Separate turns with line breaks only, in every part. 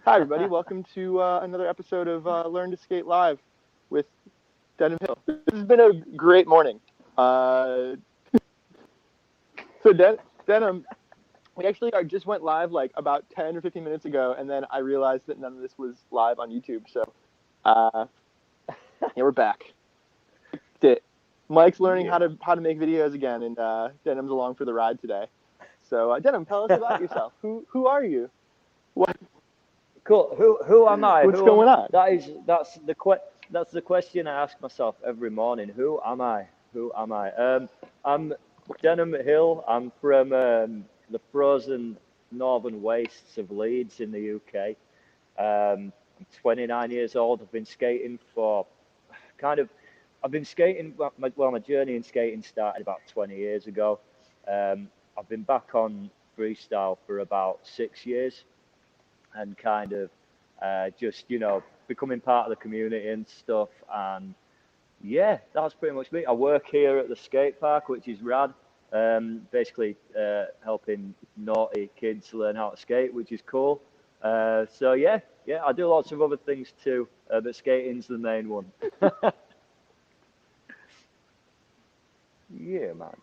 Hi, everybody. Welcome to another episode of Learn to Skate Live with Denham Hill. This has been a great morning. So, Denham, we actually just went live like about 10 or 15 minutes ago, and then I realized that none of this was live on YouTube. So, uh, yeah, we're back. Mike's learning how to make videos again, and Denham's along for the ride today. So, Denham, tell us about yourself. Who are you? What
Cool. Who am I?
what's going on?
That's the question I ask myself every morning. Who am I? Who am I? I'm Denham Hill. I'm from the frozen northern wastes of Leeds in the UK. I'm 29 years old. I've been skating for kind of. I've been skating. My journey in skating started about 20 years ago. I've been back on freestyle for about 6 years and kind of just becoming part of the community and stuff. And yeah, that's pretty much me. I work here at the skate park, which is rad. Basically helping naughty kids learn how to skate, which is cool. So yeah, I do lots of other things too, but skating's the main one. Yeah, man.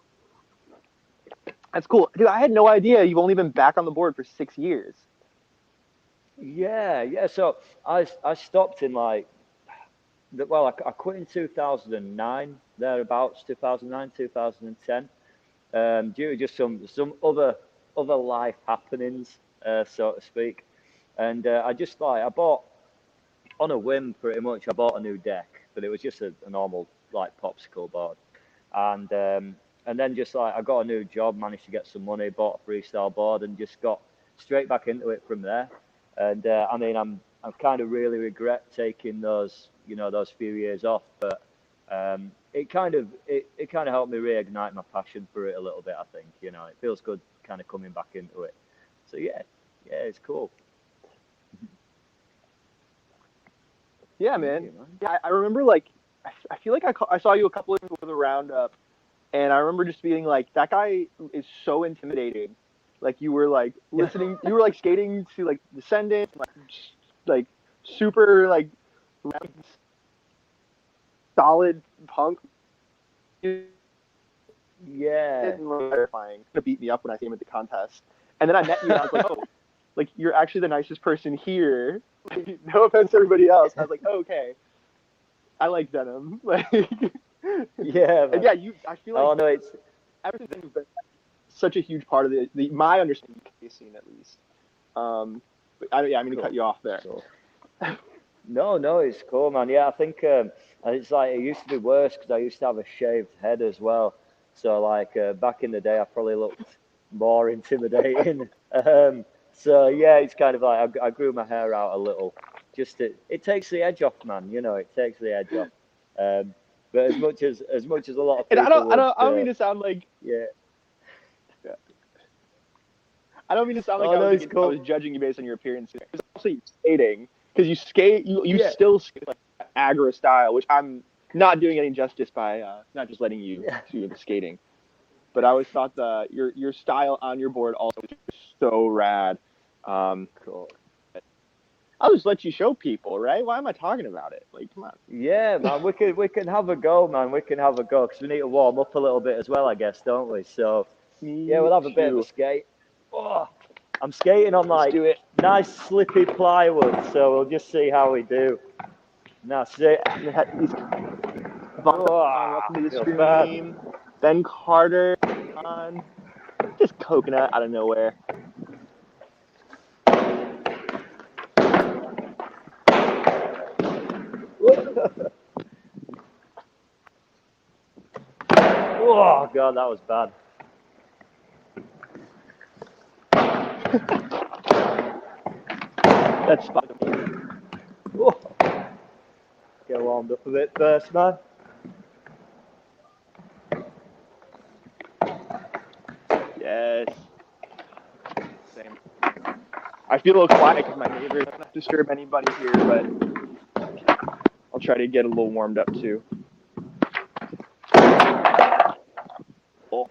That's cool, dude. I had no idea you've only been back on the board for 6 years.
Yeah. So I stopped in I quit in 2009, thereabouts, 2009, 2010, due to just some other life happenings, so to speak. And I bought on a whim pretty much. I bought a new deck, but it was just a normal like popsicle board, and then just like I got a new job, managed to get some money, bought a freestyle board, and just got straight back into it from there. And I mean, I'm kind of really regret taking those few years off, but it kind of helped me reignite my passion for it a little bit. I think it feels good kind of coming back into it. So yeah, it's cool.
Yeah,
Thank
man.
you, man.
Yeah, I remember like I feel like I saw you a couple of times over the roundup, and I remember just being like, that guy is so intimidating. Like you were like listening, you were like skating to like Descendants, like super like solid punk music,
Yeah.
and like, terrifying. To beat me up when I see him at the contest, and then I met you and I was like, oh, like you're actually the nicest person here. Like, no offense to everybody else. I was like, oh, okay, I like Denim. Like,
Yeah,
and
man.
yeah, I feel like
Oh no, it's
ever since then you've been such a huge part of the my understanding of the scene at least. But I'm gonna cut
cool.
you off there.
So no, it's cool, man. Yeah, I think and it's like it used to be worse because I used to have a shaved head as well. So like back in the day, I probably looked more intimidating. So yeah, it's kind of like I grew my hair out a little. It takes the edge off, man. It takes the edge off. Um, but as much as a lot of
And
people would,
I don't mean to sound like
yeah.
I don't mean to sound like
Oh no, it's
I
cool.
was judging you based on your appearance. It's also you skating because you
Yeah.
still skate like agro style, which I'm not doing any justice by not just letting you
Yeah.
do the skating. But I always thought your style on your board also was so rad. Um,
Cool.
I'll just let you show people, right? Why am I talking about it? Like, come
Yeah, man, we can have a go, man. We can have a go because we need to warm up a little bit as well, I guess, don't we? So yeah,
me
we'll have a bit of a
too.
skate. Oh, I'm skating on
Let's
like
do it.
nice slippy plywood, so we'll just see how we do. And that's it.
He's
Oh,
welcome to the
feels bad.
stream. Ben Carter on just coconut out of nowhere.
Oh God, that was bad.
That's fun.
Oh, get warmed up a bit first, man.
Yes. Same. I feel a little quiet because my neighbors don't have to disturb anybody here, but I'll try to get a little warmed up too. Oh,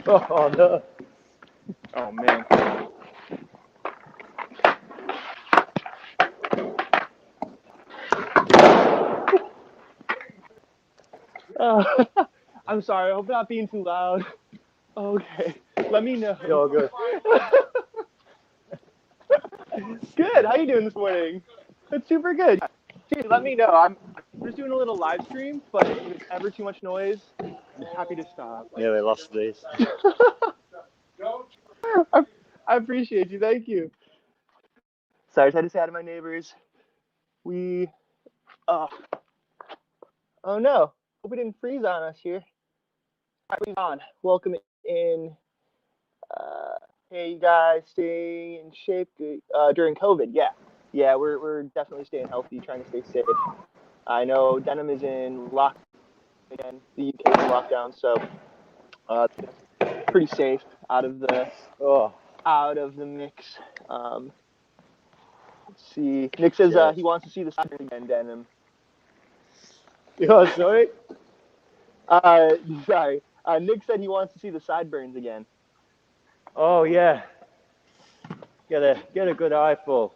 Oh no.
Oh man. I'm sorry. I hope I'm not being too loud. Okay. Let me know.
You're good.
Good. How you doing this morning? That's super good. Dude, let me know. I'm just doing a little live stream, but if it's ever too much noise, I'm happy to stop.
Nearly lost these.
I appreciate you. Thank you. Sorry, I just had to say hi to my neighbors. We, oh no. Hope we didn't freeze on us here. All right, on. Welcome in. Hey, you guys, staying in shape during COVID? Yeah, we're definitely staying healthy, trying to stay safe. I know Denham is in lockdown again. The UK is in lockdown, so pretty safe out of the mix. Let's see. Nick says he wants to see the sideburns again, Denham.
Oh, sorry.
Sorry. Nick said he wants to see the sideburns again.
Oh yeah. Get a good eyeful.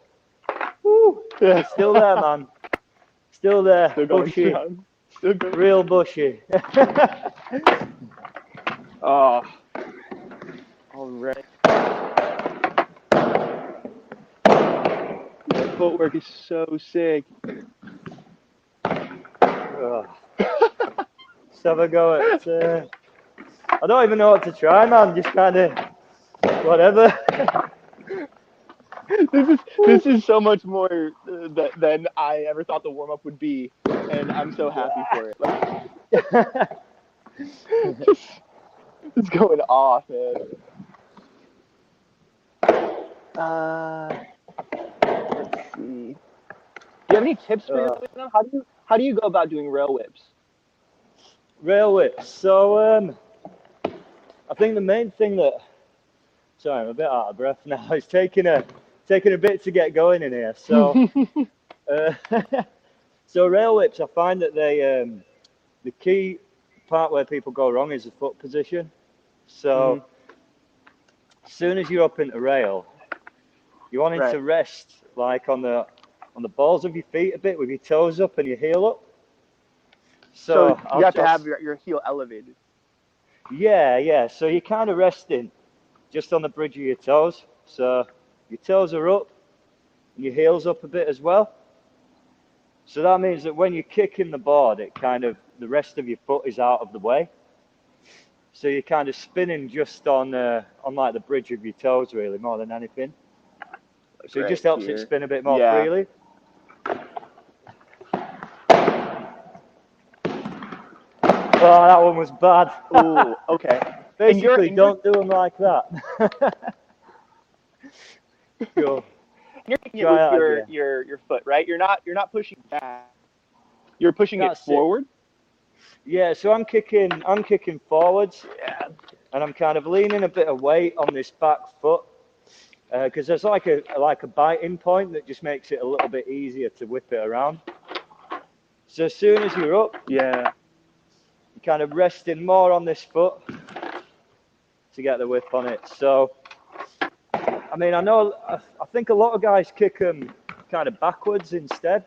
Woo! It's still there, man. Still there.
Still going
bushy.
strong. Still going.
Real bushy.
Oh. All right. The footwork is so sick.
Oh. Let's have a go at. I don't even know what to try, man. Just kind of whatever.
This is so much more than I ever thought the warm up would be, and I'm so happy for it. Like, it's going off, man. Let's see. Do you have any tips for your whip now? How do you go about doing rail whips?
Rail whips. So I think the main thing that, sorry, I'm a bit out of breath now. It's taking a bit to get going in here. So so rail whips, I find that they the key part where people go wrong is the foot position. So as soon as you're up into rail, you want it to rest like on the balls of your feet a bit with your toes up and your heel up.
So you have to have your heel elevated.
Yeah. So you're kind of resting just on the bridge of your toes. So your toes are up and your heel's up a bit as well. So that means that when you're kicking the board, it kind of, the rest of your foot is out of the way. So you're kind of spinning just on like the bridge of your toes, really, more than anything. So it just helps it spin a bit more freely. Oh, that one was bad.
Ooh, okay.
Basically, don't do them like that. Go.
You're kicking it with your foot, right? You're not pushing back. You're pushing it forward.
Yeah, so I'm kicking forwards, and I'm kind of leaning a bit of weight on this back foot because there's like a biting point that just makes it a little bit easier to whip it around. So as soon as you're up, you're kind of resting more on this foot to get the whip on it. So, I mean, I think a lot of guys kick them kind of backwards instead,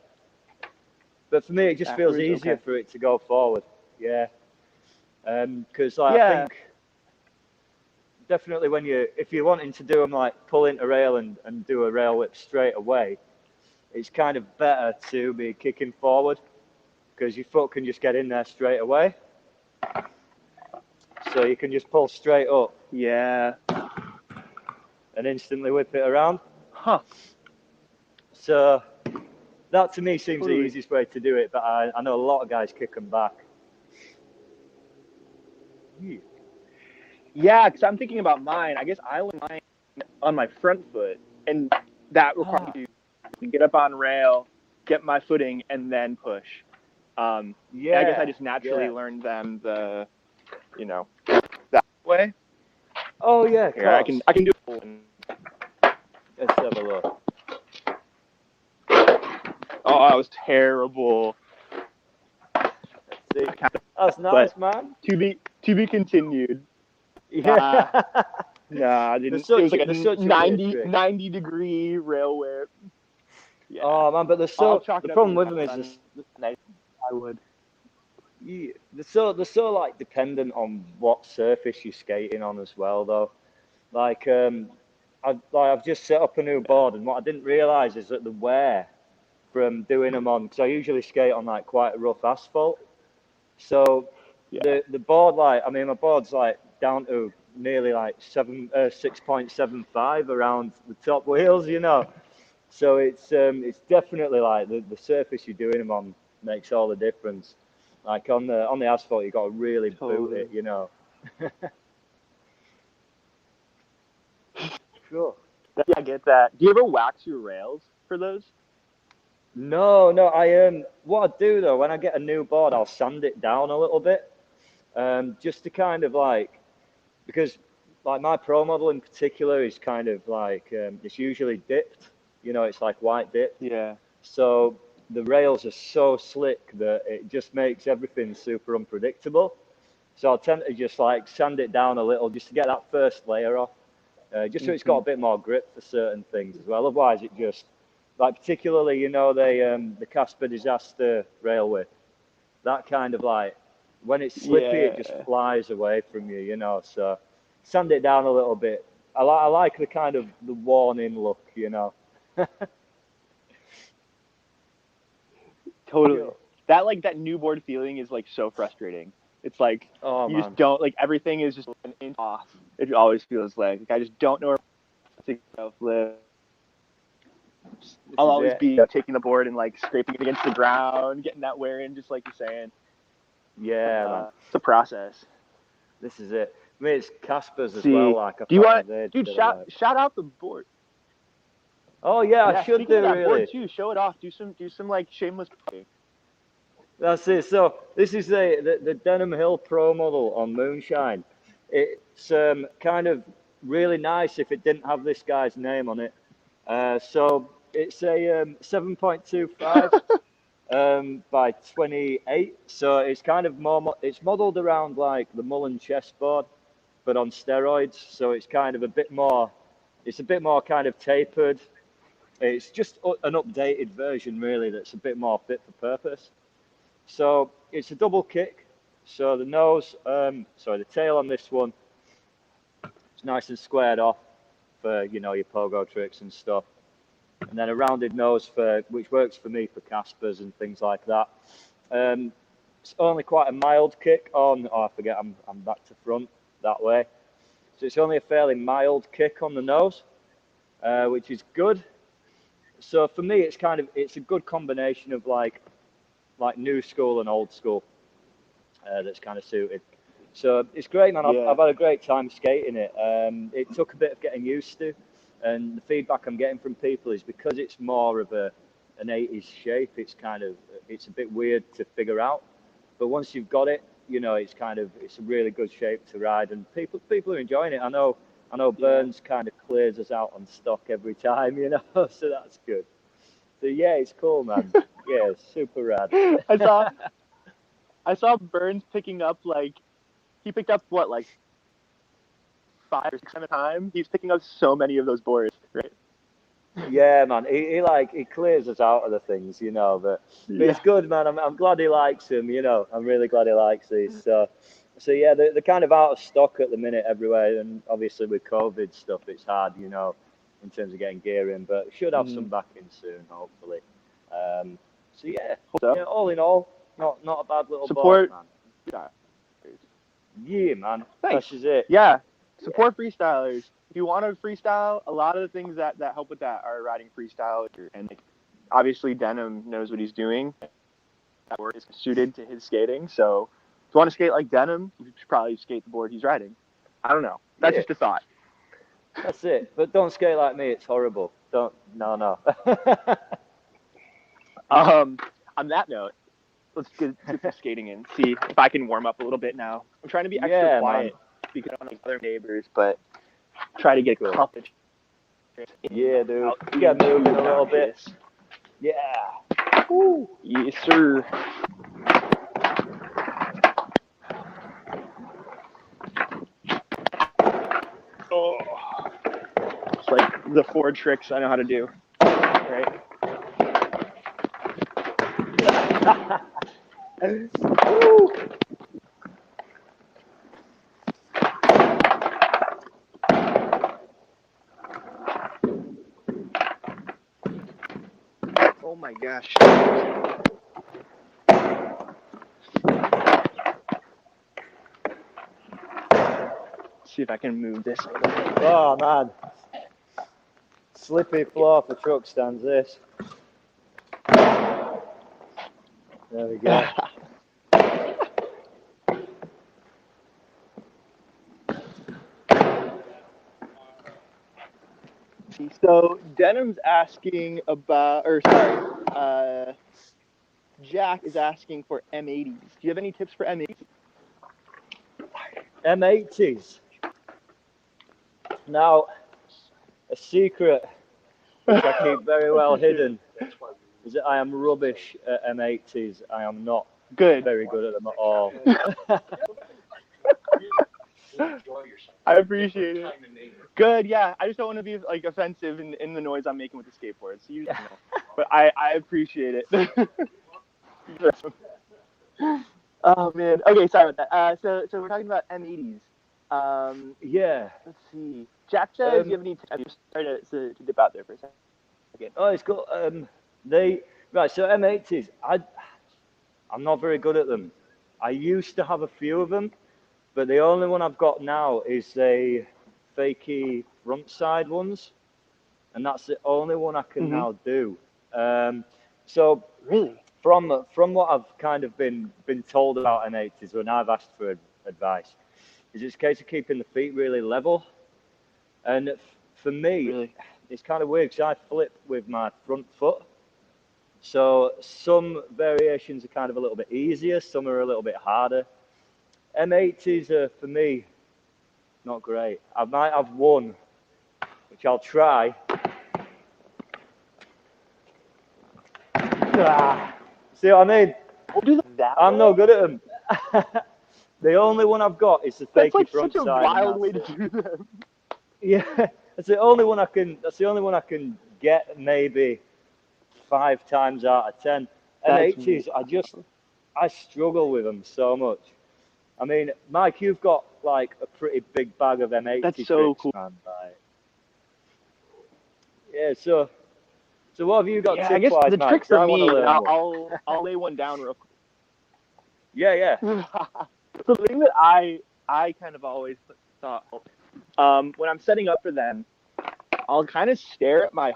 but for me, it just feels easier for it to go forward. Yeah, because I think definitely if you're wanting to do them like pull into rail and do a rail whip straight away, it's kind of better to be kicking forward because your foot can just get in there straight away. So you can just pull straight up.
Yeah.
And instantly whip it around.
Huh.
So that to me seems the easiest way to do it, but I know a lot of guys kick them back.
Yeah, because I'm thinking about mine. I guess I learned mine on my front foot, and that requires me to get up on rail, get my footing, and then push. I guess I just naturally learned them that way.
Oh yeah,
Here, I can do it.
Let's have a look.
Oh, that was terrible.
That's nice, man.
To be continued.
Yeah.
Nah, I didn't. It was like a 90-degree rail whip. Yeah.
Oh man, but the problem with them is this.
I would.
Yeah, they're so like dependent on what surface you're skating on as well, though. Like I've just set up a new board, and what I didn't realise is that the wear from doing them on, because I usually skate on like quite rough asphalt. So the board, like, I mean, my board's like down to nearly like 6.75 around the top wheels, you know. So it's definitely like the surface you're doing them on makes all the difference. Like on the asphalt, you got to really boot it, you know. Sure.
Yeah, I get that. Do you ever wax your rails for those?
No, I what I do though, when I get a new board, I'll sand it down a little bit, just to kind of like, because like my pro model in particular is kind of like it's usually dipped, you know, it's like white dipped.
Yeah.
So the rails are so slick that it just makes everything super unpredictable. So I'll tend to just like sand it down a little just to get that first layer off, just so it's got a bit more grip for certain things as well. Otherwise, it just, like particularly, you know, the Casper Disaster rail whip, that kind of like, when it's slippy, it just flies away from you, you know. So sand it down a little bit. I like the kind of the worn-in look, you know.
Totally. That new board feeling is like so frustrating. It's like just don't, like, everything is just an inch off. It always feels like I just don't know where to flip. I'll always be taking the board and like scraping it against the ground, getting that wear in, just like you're saying.
Yeah, man.
It's a process.
This is it. I mean, it's Casper's as well. Like,
do you want, dude? Shout out the board.
Oh yeah, I should do
that
really.
Board too. Show it off. Do some like shameless.
That's it. So this is the Denham Hill Pro model on Moonshine. It's kind of really nice if it didn't have this guy's name on it. So it's a 7.25 by 28. So it's kind of more. It's modelled around like the Mullen chessboard, but on steroids. So it's kind of a bit more. It's a bit more kind of tapered. It's just an updated version, really, that's a bit more fit for purpose. So it's a double kick. So the nose, the tail on this one, it's nice and squared off for, you know, your pogo tricks and stuff. And then a rounded nose which works for me for Caspers and things like that. It's only quite a mild kick on. Oh, I forget. I'm back to front that way. So it's only a fairly mild kick on the nose, which is good. So for me, it's a good combination of like new school and old school that's kind of suited. So it's great, man. I've had a great time skating it. It took a bit of getting used to, and the feedback I'm getting from people is because it's more of an 80s shape. It's a bit weird to figure out, but once you've got it, you know, it's a really good shape to ride, and people are enjoying it. I know Burns kind of clears us out on stock every time, you know, so that's good. So yeah, it's cool, man. Yeah, it's super rad.
I saw Burns picking up he picked up what, like 5 or 6 at a time. He's picking up so many of those boards, right?
Yeah, man. He clears us out of the things, you know. But it's good, man. I'm glad he likes them, you know. I'm really glad he likes these. So yeah, they're kind of out of stock at the minute everywhere, and obviously with COVID stuff, it's hard, you know, in terms of getting gear in. But should have some back in soon, hopefully. So yeah, all in all, not a bad little board, man. Yeah, man.
Thanks.
This is it.
Yeah. Support freestylers. If you want to freestyle, a lot of the things that help with that are riding freestyle, and obviously Denham knows what he's doing. That board is suited to his skating. So if you want to skate like Denham, you should probably skate the board he's riding. I don't know. That's just a thought.
That's it. But don't skate like me. It's horrible. No.
On that note, let's get some skating in. See if I can warm up a little bit now. I'm trying to be extra quiet because I don't have other neighbors, but try to get a couple.
Yeah, dude. You got moving a little bit. Yeah.
Woo. Yes, sir. Oh. like the 4 tricks I know how to do. Right. Oh my gosh. See if I can move this.
Oh man, slippy floor for truck stands. This. There we go.
So Denham's asking about, or sorry, Jack is asking for M80s. Do you have any tips for M80s?
M80s. Now, a secret which I keep very well hidden is that I am rubbish at M80s. I am not very good at them at all.
I appreciate it. Good, yeah. I just don't want to be like offensive in the noise I'm making with the skateboard. So you know. But I appreciate it. Oh man. Okay, sorry about that. So we're talking about M80s.
Yeah.
Let's see. Jack says, do you have any? I'm just sorry to dip out there for a second.
Oh, it's cool. Right. So M80s, I'm not very good at them. I used to have a few of them, but the only one I've got now is a fakey front side ones, and that's the only one I can now do. So
really,
from what I've kind of been told about M80s when I've asked for advice, is it's a case of keeping the feet really level. And for me, it's kind of weird because I flip with my front foot. So some variations are kind of a little bit easier, some are a little bit harder. M80s are, for me, not great. I might have one, which I'll try. See what I mean? I'm no good at them. The only one I've got is the fakey front side.
That's such a wild way to do them.
Yeah, that's the only one I can. That's the only one I can get maybe 5 times out of 10. M80s, I struggle with them so much. I mean, Mike, you've got like a pretty big bag of M80
That's so
tricks,
cool.
man. Like, yeah, so what have you got
I guess
tip-wise,
the
Mike?
trick for me,
I'll
lay one down real quick.
Yeah.
So the thing that I kind of always thought, when I'm setting up for them, I'll kind of stare at my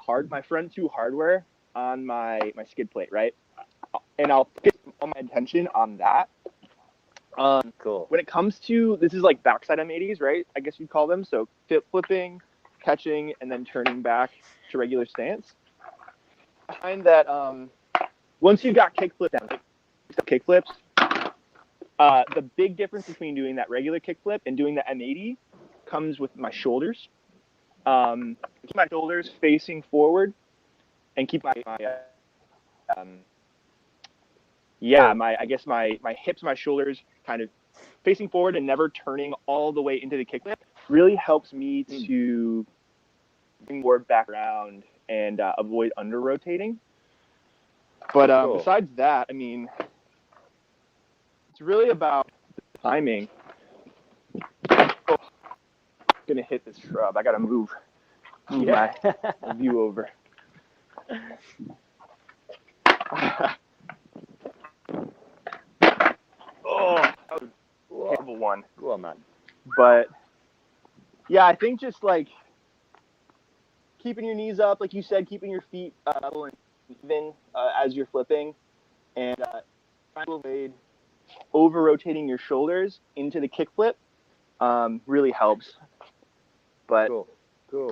front 2 hardware on my skid plate, right? And I'll focus all my attention on that.
Cool.
When it comes to, this is like backside M80s, right? I guess you'd call them. So flipping, catching, and then turning back to regular stance. I find that once you've got kickflip down, kickflips, the big difference between doing that regular kickflip and doing the M80 comes with my shoulders. Keep my shoulders facing forward and keep my hips, my shoulders kind of facing forward and never turning all the way into the kickflip really helps me to bring board back around and avoid under rotating. But besides that, I mean, it's really about timing. Oh, I'm gonna hit this shrub. I gotta move my view over. Oh, that was a terrible one.
Go on, man.
But yeah, I think just like keeping your knees up, like you said, keeping your feet level and even as you're flipping, and trying to avoid over rotating your shoulders into the kickflip really helps. But
cool.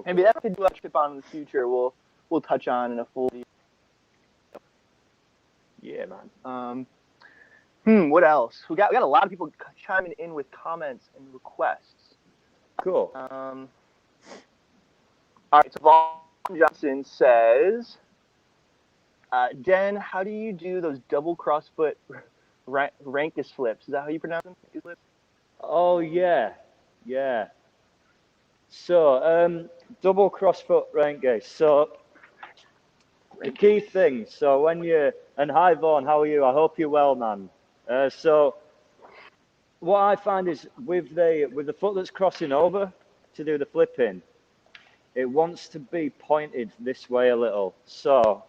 Maybe that could do a trip on in the future. We'll touch on in a full.
Yeah, man.
What else? We got a lot of people chiming in with comments and requests.
Cool.
All right. So Vaughn Johnson says, Den, how do you do those double crossfoot rankus flips? Is that how you pronounce them?
Oh yeah. So, double crossfoot rain gauge. So, the key thing. So when you and hi Vaughan, how are you? I hope you're well, man. So what I find is with the foot that's crossing over to do the flipping, it wants to be pointed this way a little. So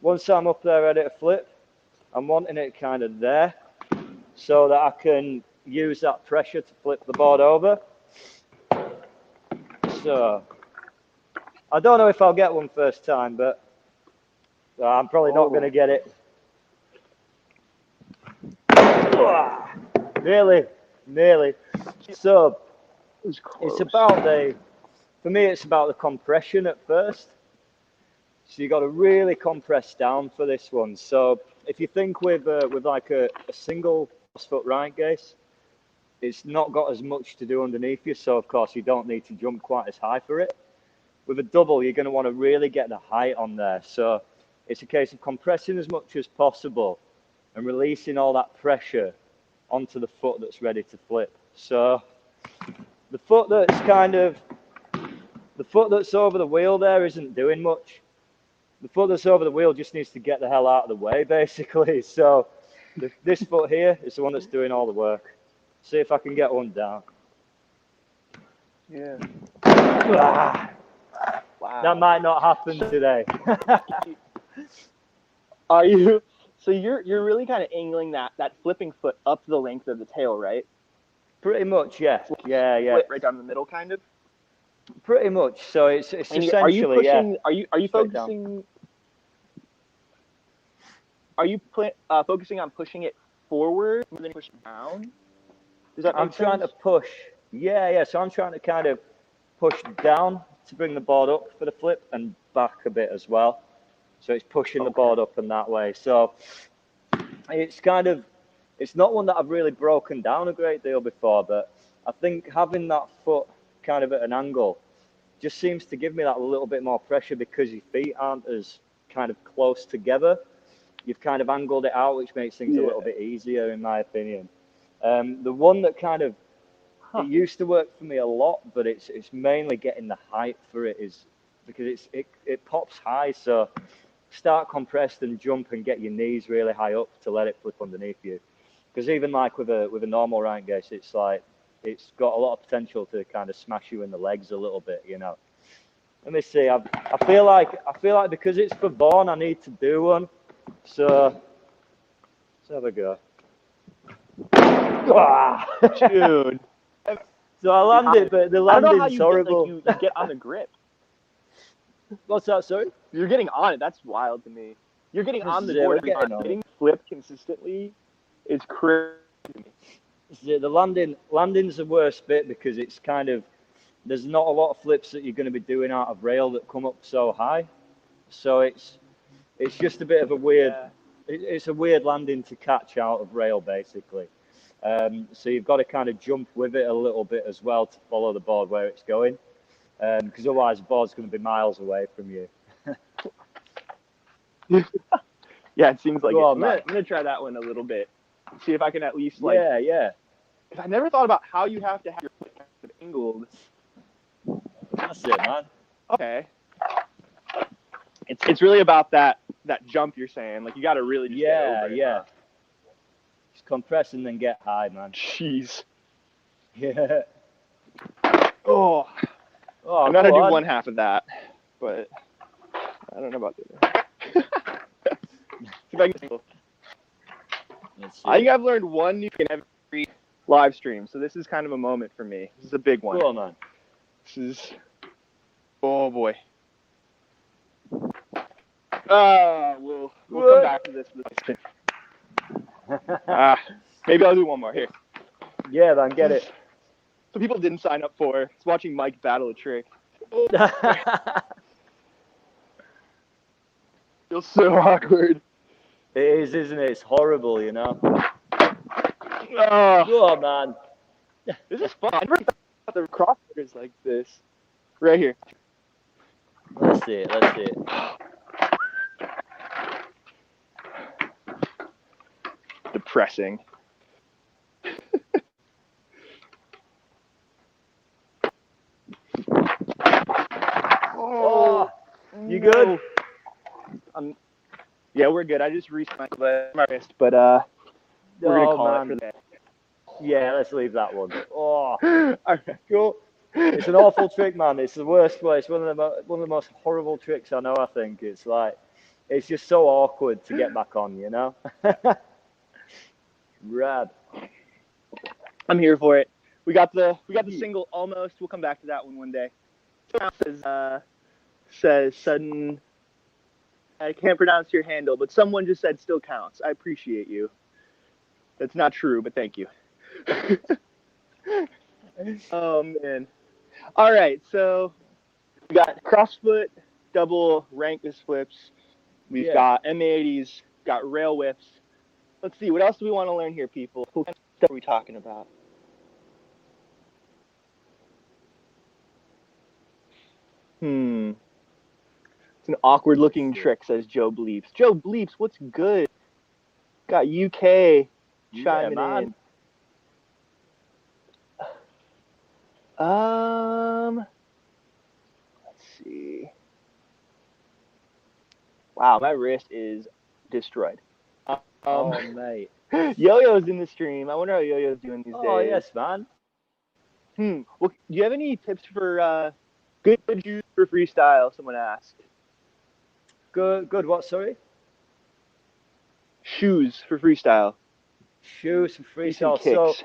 once I'm up there ready to flip, I'm wanting it kind of there so that I can use that pressure to flip the board over. So I don't know if I'll get one first time, but I'm probably not going to get it. Nearly. So it's about for me, it's about the compression at first. So you got to really compress down for this one. So if you think with like a single crossfoot right gauge, it's not got as much to do underneath you. So of course you don't need to jump quite as high for it. With a double, you're going to want to really get the height on there. So it's a case of compressing as much as possible and releasing all that pressure onto the foot that's ready to flip. So the foot that's over the wheel there isn't doing much. The foot that's over the wheel just needs to get the hell out of the way, basically. So this foot here is the one that's doing all the work. See if I can get one down.
Yeah.
Wow. That might not happen today.
Are you? So you're really kind of angling that flipping foot up the length of the tail, right?
Pretty much, yeah.
Split right down the middle, kind of.
Pretty much. So it's essentially,
are you pushing?
yeah.
Are you focusing? Are you focusing on pushing it forward and then push it down? Does that make sense?
I'm trying to push. Yeah. So I'm trying to kind of push down to bring the board up for the flip and back a bit as well. So it's pushing the board up in that way. So it's kind of, it's not one that I've really broken down a great deal before, but I think having that foot kind of at an angle just seems to give me that little bit more pressure because your feet aren't as kind of close together. You've kind of angled it out, which makes things a little bit easier, in my opinion. The one that kind of, it used to work for me a lot, but it's mainly getting the height for it is because it pops high. So start compressed and jump and get your knees really high up to let it flip underneath you. Because even like with a normal right gauge, it's like it's got a lot of potential to kind of smash you in the legs a little bit, you know. Let me see. I feel like because it's for Vaughan, I need to do one. So let's have a go.
Dude.
So I landed, but the landing's horrible.
You get on the grip.
What's that, sorry?
You're getting on it. That's wild to me. You're getting on the board. Getting flipped consistently is crazy.
The landing's the worst bit because it's kind of, there's not a lot of flips that you're going to be doing out of rail that come up so high. So it's just a bit of a weird, it's a weird landing to catch out of rail, basically. So you've got to kind of jump with it a little bit as well to follow the board where it's going. Because otherwise the board's going to be miles away from you.
Yeah, it seems like it. I'm gonna try that one a little bit. See if I can at least like.
Yeah.
I never thought about how you have to have your foot kind of angled.
That's it, man.
Okay. It's really about that jump you're saying. Like you got to really just get over it.
Yeah. Just compress and then get high, man.
Jeez.
Yeah.
Oh, I'm gonna do one half of that, but I don't know about the other. I think I've learned one new thing every live stream, so this is kind of a moment for me. This is a big one.
Cool, man.
This is, oh boy. We'll come back to this. Maybe I'll do one more here.
Yeah, man, get it.
Some people didn't sign up for. It's watching Mike battle a trick. Feels so awkward.
It is, isn't it? It's horrible, you know.
Oh
man.
This is fun. I never thought the crossovers like this. Right here.
Let's see it.
Depressing.
You good?
Yeah, we're good. I just reached my wrist, but we're gonna call it for that.
Yeah, let's leave that one. Oh,
All right, cool.
it's an awful trick, man. It's the worst way. It's one of the most horrible tricks I know. I think it's like it's just so awkward to get back on, you know. Rad.
I'm here for it. We got the single almost. We'll come back to that one day. Says sudden. I can't pronounce your handle, but someone just said still counts. I appreciate you. That's not true, but thank you. Oh man. All right, so we got crossfoot, double rankless flips. We've got M80s, got rail whips. Let's see, what else do we want to learn here, people? What kind of stuff are we talking about? It's an awkward looking trick, says Joe Bleeps. Joe Bleeps, what's good? Got UK chiming in. Let's see. Wow, my wrist is destroyed.
Oh, mate.
Yo-Yo's in the stream. I wonder how Yo-Yo's doing these days.
Oh, yes, man.
Well, do you have any tips for good shoes for freestyle? Someone asked.
Good. What? Sorry.
Shoes for freestyle.
Shoes for freestyle.
Kicks.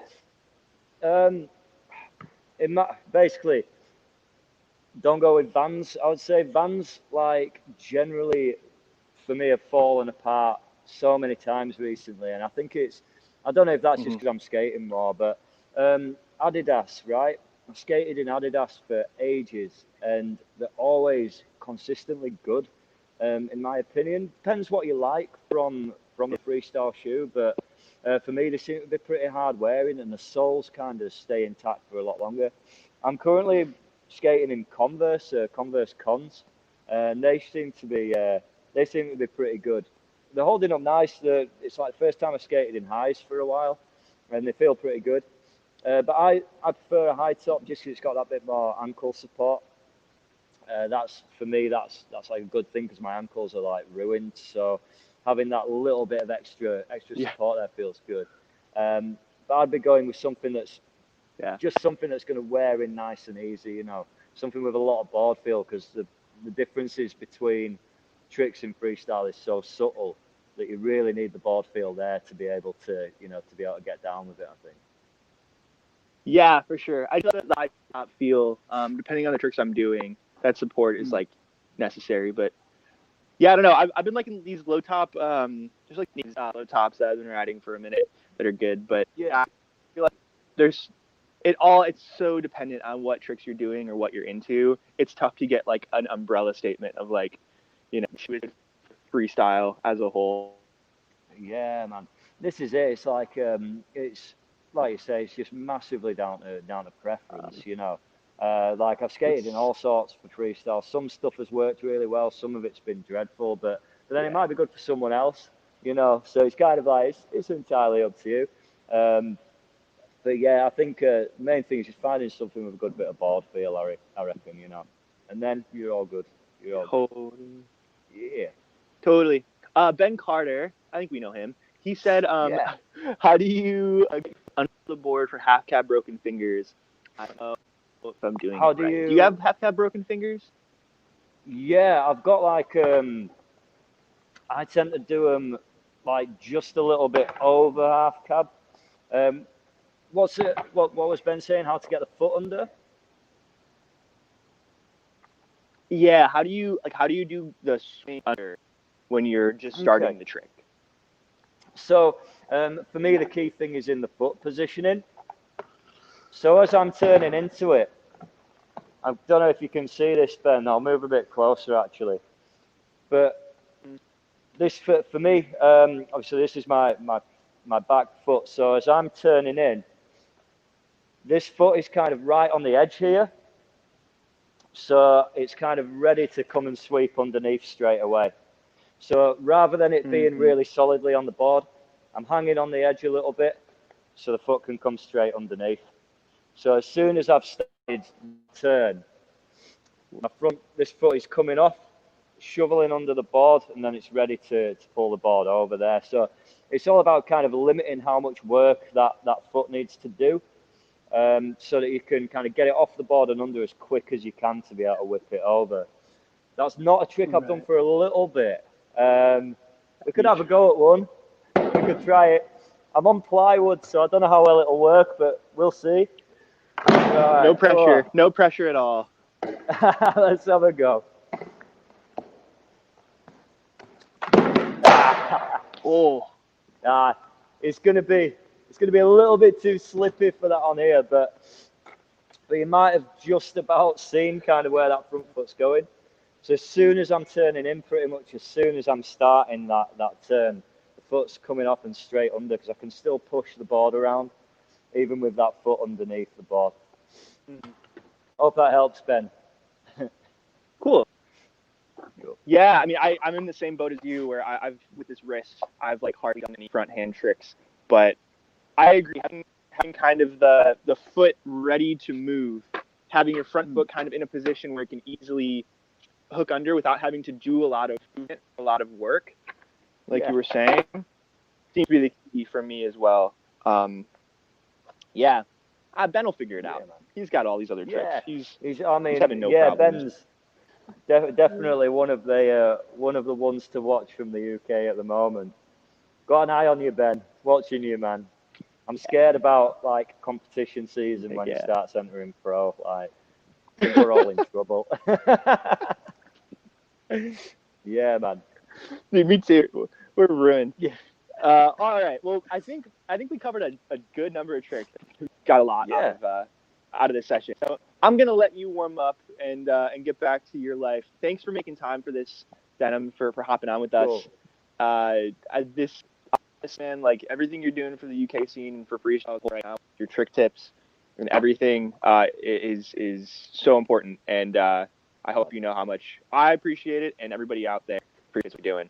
So, basically, don't go with Vans. I would say Vans, like, generally, for me, have fallen apart so many times recently. And I think I don't know if that's just because I'm skating more, but Adidas, right? I've skated in Adidas for ages, and they're always consistently good, in my opinion. Depends what you like from a freestyle shoe, but for me, they seem to be pretty hard wearing, and the soles kind of stay intact for a lot longer. I'm currently skating in Converse Cons, and they seem to be pretty good. They're holding up nice. It's like the first time I skated in highs for a while, and they feel pretty good. But I prefer a high top just because it's got that bit more ankle support. That's for me. That's like a good thing because my ankles are like ruined. So having that little bit of extra support there feels good. But I'd be going with something that's just something that's going to wear in nice and easy. You know, something with a lot of board feel because the differences between tricks in freestyle is so subtle that you really need the board feel there to be able to get down with it, I think.
Yeah, for sure. I just not feel depending on the tricks I'm doing, that support is like necessary. But yeah, I don't know. I've been liking these low top, there's like these low tops that I've been riding for a minute that are good. But yeah, I feel like it's so dependent on what tricks you're doing or what you're into. It's tough to get like an umbrella statement of like, freestyle as a whole.
Yeah, man. This is it. It's like you say, it's just massively down to preference, you know. Like I've skated in all sorts for freestyle. Some stuff has worked really well. Some of it's been dreadful, but then it might be good for someone else, you know. So it's kind of like it's entirely up to you. But yeah, I think the main thing is just finding something with a good bit of board feel. I reckon, you know, and then you're all good. Yeah.
Totally. Ben Carter, I think we know him. He said, how do you get under the board for half cab broken fingers? I don't know if I'm doing it right. Do you have half cab broken fingers?
Yeah, I've got like I tend to do them like just a little bit over half cab. What was Ben saying? How to get the foot under?
Yeah. How do you do the swing under when you're just starting the trick?
So for me, the key thing is in the foot positioning. So as I'm turning into it, I don't know if you can see this, Ben. I'll move a bit closer actually. But this for me, obviously this is my back foot. So as I'm turning in, this foot is kind of right on the edge here. So it's kind of ready to come and sweep underneath straight away. So rather than it being really solidly on the board, I'm hanging on the edge a little bit so the foot can come straight underneath. So as soon as I've started to turn, this foot is coming off shoveling under the board, and then it's ready to pull the board over there. So it's all about kind of limiting how much work that foot needs to do, so that you can kind of get it off the board and under as quick as you can to be able to whip it over. That's not a trick I've done for a little bit. We could have a go at one. We could try it. I'm on plywood, so I don't know how well it'll work, but we'll see. Right,
no pressure. No pressure at all.
Let's have a go.
Oh.
It's gonna be a little bit too slippy for that on here, but you might have just about seen kind of where that front foot's going. So as soon as I'm turning in, pretty much as soon as I'm starting that turn, the foot's coming off and straight under, because I can still push the board around, even with that foot underneath the board. Hope that helps, Ben.
Cool. Yeah, I mean, I'm in the same boat as you, where I've with this wrist, I've like hardly done any front hand tricks, but I agree, having kind of the foot ready to move, having your front foot kind of in a position where it can easily hook under without having to do a lot of movement, a lot of work, like you were saying, seems to be the key for me as well. Ben will figure it out. Man. He's got all these other tricks. He's having no problems.
Ben's definitely one of the ones to watch from the UK at the moment. Got an eye on you, Ben. Watching you, man. I'm scared about like competition season when it starts entering pro. Like, I think we're all in trouble. Yeah, man.
Dude, me too. We're ruined. Yeah. All right. Well, I think we covered a good number of tricks. We got a lot out of this session. So I'm gonna let you warm up and get back to your life. Thanks for making time for this, Denham, for hopping on with us. This man, like everything you're doing for the UK scene and for freestyle right now, your trick tips and everything is so important. And I hope you know how much I appreciate it, and everybody out there appreciates what we're doing.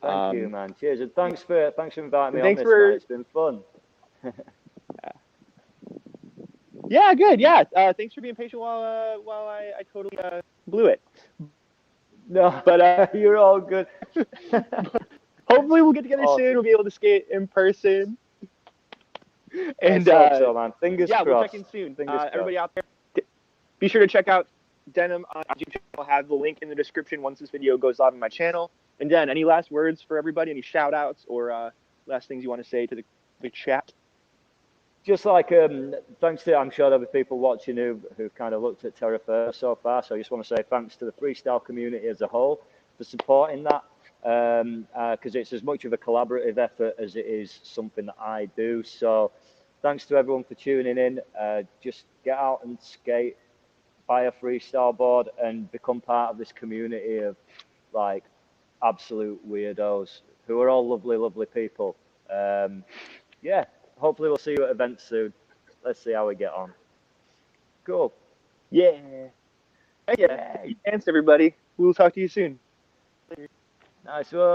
Thank you, man. Cheers, and thanks for inviting me on this, man. It's been fun.
Yeah, good. Yeah, thanks for being patient while I totally blew it.
No, but you're all good.
Hopefully, we'll get together soon. We'll be able to skate in person. And
so, man. Fingers crossed.
We'll check in soon. Everybody out there, be sure to check out Denham on YouTube channel. I'll have the link in the description once this video goes live on my channel. And Den, any last words for everybody? Any shout outs or last things you want to say to the chat?
Just like thanks to, I'm sure there'll be people watching who've kind of looked at Terra Firma so far. So I just want to say thanks to the freestyle community as a whole for supporting that, because it's as much of a collaborative effort as it is something that I do. So thanks to everyone for tuning in. Just get out and skate, buy a freestyle board, and become part of this community of like absolute weirdos who are all lovely, lovely people. Hopefully we'll see you at events soon. Let's see how we get on. Cool.
Yeah. Thanks, everybody. We'll talk to you soon.
Nice one.